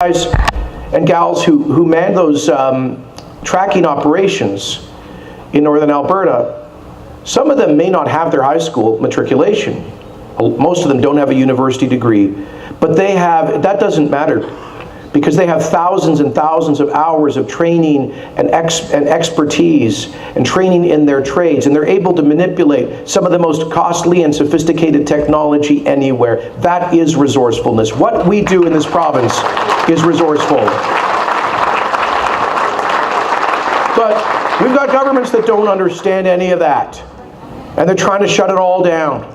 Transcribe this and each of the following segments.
guys and gals who man those tracking operations in northern Alberta, some of them may not have their high school matriculation. Most of them don't have a university degree, but they have, that doesn't matter, because they have thousands and thousands of hours of training and expertise and training in their trades, and they're able to manipulate some of the most costly and sophisticated technology anywhere. That is resourcefulness. What we do in this province is resourceful. But we've got governments that don't understand any of that, and they're trying to shut it all down.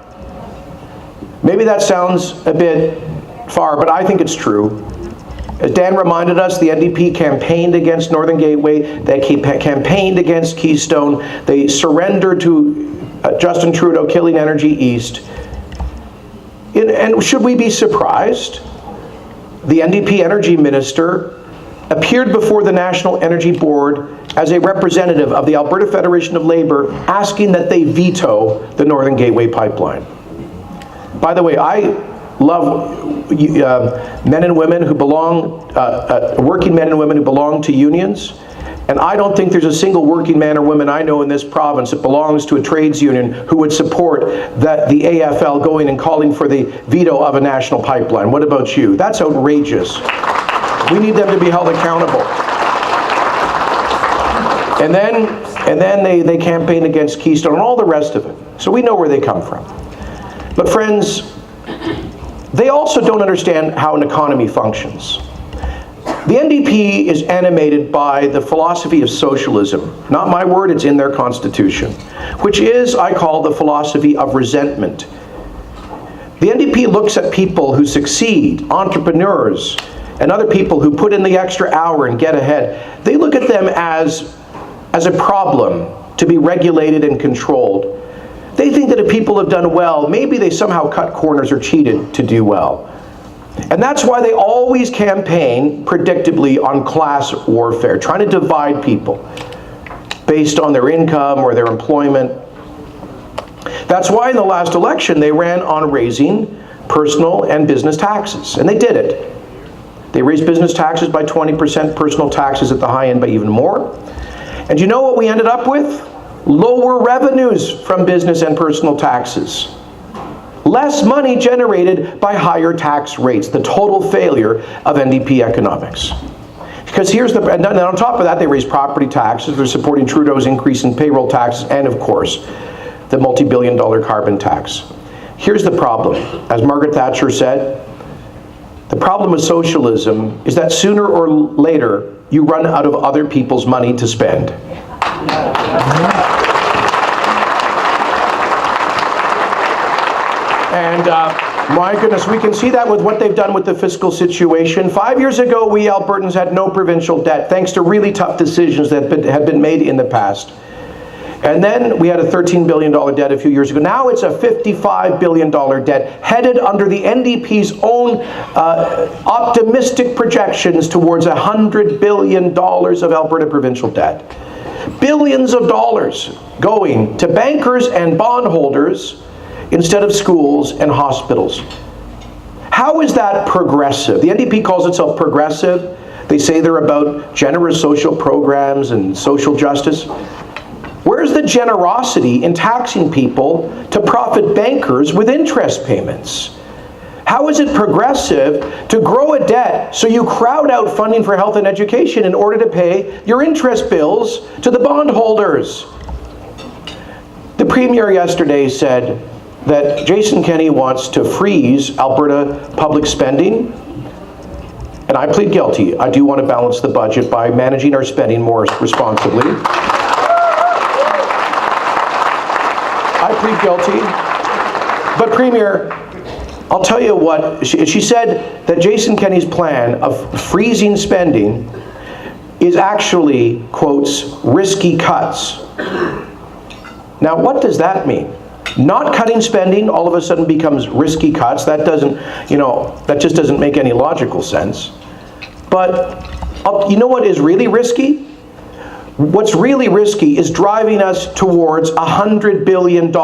Maybe that sounds a bit far, but I think it's true. As Dan reminded us, the NDP campaigned against Northern Gateway, they campaigned against Keystone, they surrendered to Justin Trudeau killing Energy East. And should we be surprised? The NDP Energy Minister appeared before the National Energy Board as a representative of the Alberta Federation of Labour, asking that they veto the Northern Gateway pipeline. By the way, I love men and women who belong, working men and women who belong to unions, and I don't think there's a single working man or woman I know in this province that belongs to a trades union who would support the AFL going and calling for the veto of a national pipeline. What about you? That's outrageous. We need them to be held accountable. And then they campaign against Keystone and all the rest of it. So we know where they come from. But friends, they also don't understand how an economy functions. The NDP is animated by the philosophy of socialism. Not my word, it's in their constitution, which is, I call, the philosophy of resentment. The NDP looks at people who succeed, entrepreneurs, and other people who put in the extra hour and get ahead. They look at them as a problem to be regulated and controlled. They think that if people have done well, maybe they somehow cut corners or cheated to do well. And that's why they always campaign, predictably, on class warfare, trying to divide people based on their income or their employment. That's why in the last election they ran on raising personal and business taxes, and they did it. They raised business taxes by 20%, personal taxes at the high end by even more. And you know what we ended up with? Lower revenues from business and personal taxes. Less money generated by higher tax rates, the total failure of NDP economics. Because and on top of that, they raise property taxes, they're supporting Trudeau's increase in payroll taxes, and of course, the multi-billion-dollar carbon tax. Here's the problem. As Margaret Thatcher said, the problem with socialism is that sooner or later, you run out of other people's money to spend. And my goodness, we can see that with what they've done with the fiscal situation. 5 years ago, we Albertans had no provincial debt, thanks to really tough decisions that had been made in the past. And then we had a $13 billion debt a few years ago. Now it's a $55 billion debt, headed under the NDP's own optimistic projections towards $100 billion of Alberta provincial debt. Billions of dollars going to bankers and bondholders instead of schools and hospitals. How is that progressive? The NDP calls itself progressive. They say they're about generous social programs and social justice. Where's the generosity in taxing people to profit bankers with interest payments? How is it progressive to grow a debt so you crowd out funding for health and education in order to pay your interest bills to the bondholders? The Premier yesterday said that Jason Kenney wants to freeze Alberta public spending, and I plead guilty. I do want to balance the budget by managing our spending more responsibly. I plead guilty. But Premier, I'll tell you what, she said that Jason Kenney's plan of freezing spending is actually, quotes, risky cuts. Now, what does that mean? Not cutting spending all of a sudden becomes risky cuts. That doesn't, that just doesn't make any logical sense. But you know what is really risky? What's really risky is driving us towards $100 billion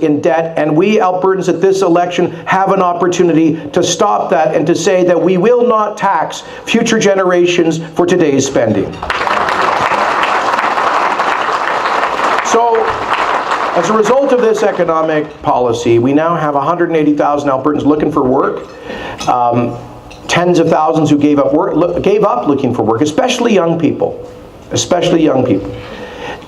in debt, and we Albertans at this election have an opportunity to stop that and to say that we will not tax future generations for today's spending. So, as a result of this economic policy, we now have 180,000 Albertans looking for work, tens of thousands who gave up looking for work, especially young people.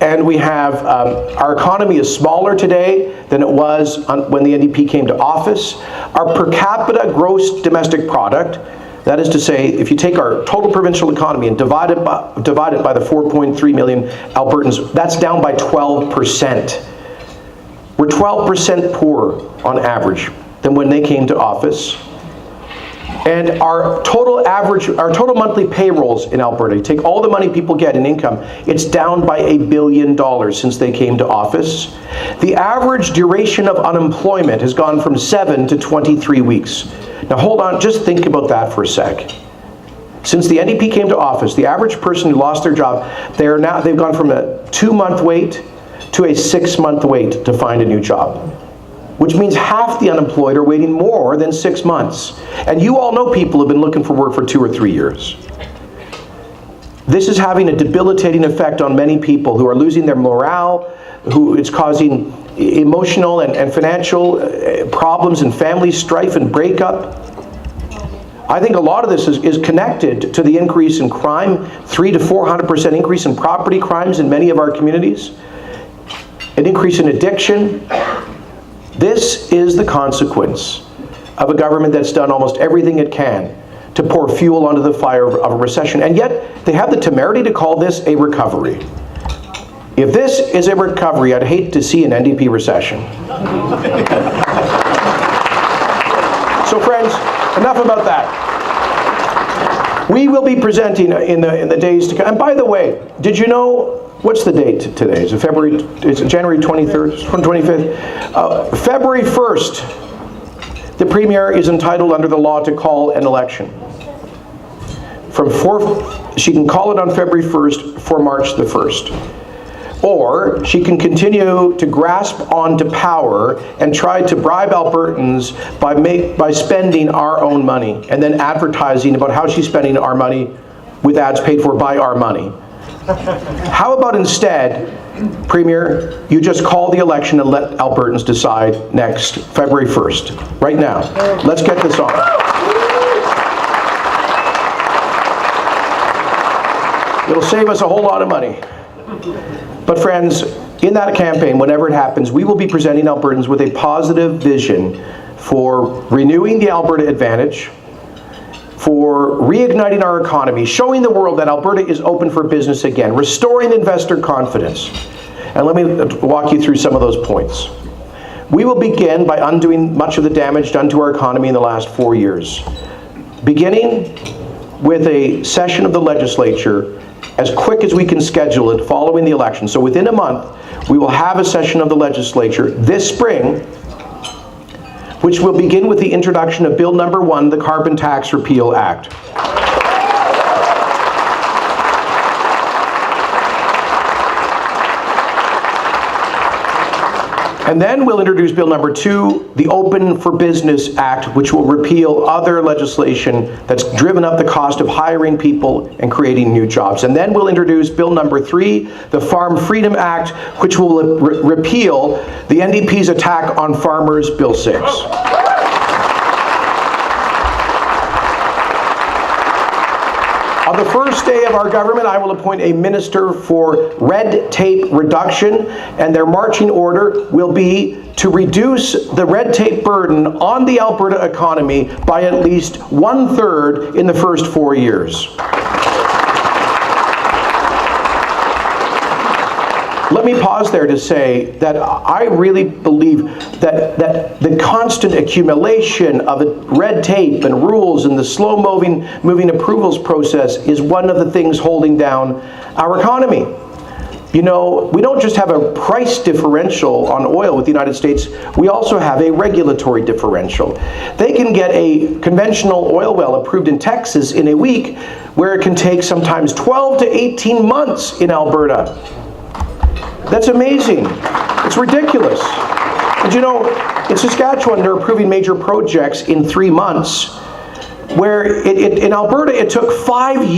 And we have, our economy is smaller today than it was when the NDP came to office. Our per capita gross domestic product, that is to say, if you take our total provincial economy and divide it by the 4.3 million Albertans, that's down by 12%. We're 12% poorer on average than when they came to office. And our total monthly payrolls in Alberta, you take all the money people get in income, it's down by $1 billion since they came to office. The average duration of unemployment has gone from 7 to 23 weeks. Now hold on, just think about that for a sec. Since the NDP came to office, the average person who lost their job, they've gone from a 2-month wait to a 6-month wait to find a new job, which means half the unemployed are waiting more than 6 months. And you all know people have been looking for work for 2 or 3 years. This is having a debilitating effect on many people who are losing their morale, who it's causing emotional and financial problems and family strife and breakup. I think a lot of this is connected to the increase in crime, 300% to 400% increase in property crimes in many of our communities, an increase in addiction. This is the consequence of a government that's done almost everything it can to pour fuel onto the fire of a recession, and yet they have the temerity to call this a recovery. If this is a recovery, I'd hate to see an NDP recession. So friends, enough about that. We will be presenting in the days to come. And by the way, did you know, what's the date today? Is it January 23rd, 25th? February 1st, the Premier is entitled under the law to call an election. She can call it on February 1st for March the 1st. Or she can continue to grasp onto power and try to bribe Albertans by spending our own money and then advertising about how she's spending our money with ads paid for by our money. How about instead, Premier, you just call the election and let Albertans decide next February 1st, right now. Let's get this on. It'll save us a whole lot of money. But friends, in that campaign, whenever it happens, we will be presenting Albertans with a positive vision for renewing the Alberta Advantage, for reigniting our economy, showing the world that Alberta is open for business again, restoring investor confidence. And let me walk you through some of those points. We will begin by undoing much of the damage done to our economy in the last 4 years, beginning with a session of the legislature as quick as we can schedule it following the election. So within a month, we will have a session of the legislature this spring, which will begin with the introduction of Bill number 1, the Carbon Tax Repeal Act. And then we'll introduce Bill number 2, the Open for Business Act, which will repeal other legislation that's driven up the cost of hiring people and creating new jobs. And then we'll introduce Bill number 3, the Farm Freedom Act, which will repeal the NDP's attack on farmers, Bill 6. On the first day of our government, I will appoint a minister for red tape reduction, and their marching order will be to reduce the red tape burden on the Alberta economy by at least 1/3 in the first 4 years. Let me pause there to say that I really believe that the constant accumulation of red tape and rules and the slow-moving approvals process is one of the things holding down our economy. You know, we don't just have a price differential on oil with the United States, we also have a regulatory differential. They can get a conventional oil well approved in Texas in a week, where it can take sometimes 12 to 18 months in Alberta. That's amazing. It's ridiculous. And you know, in Saskatchewan, they're approving major projects in 3 months, where in Alberta it took 5 years.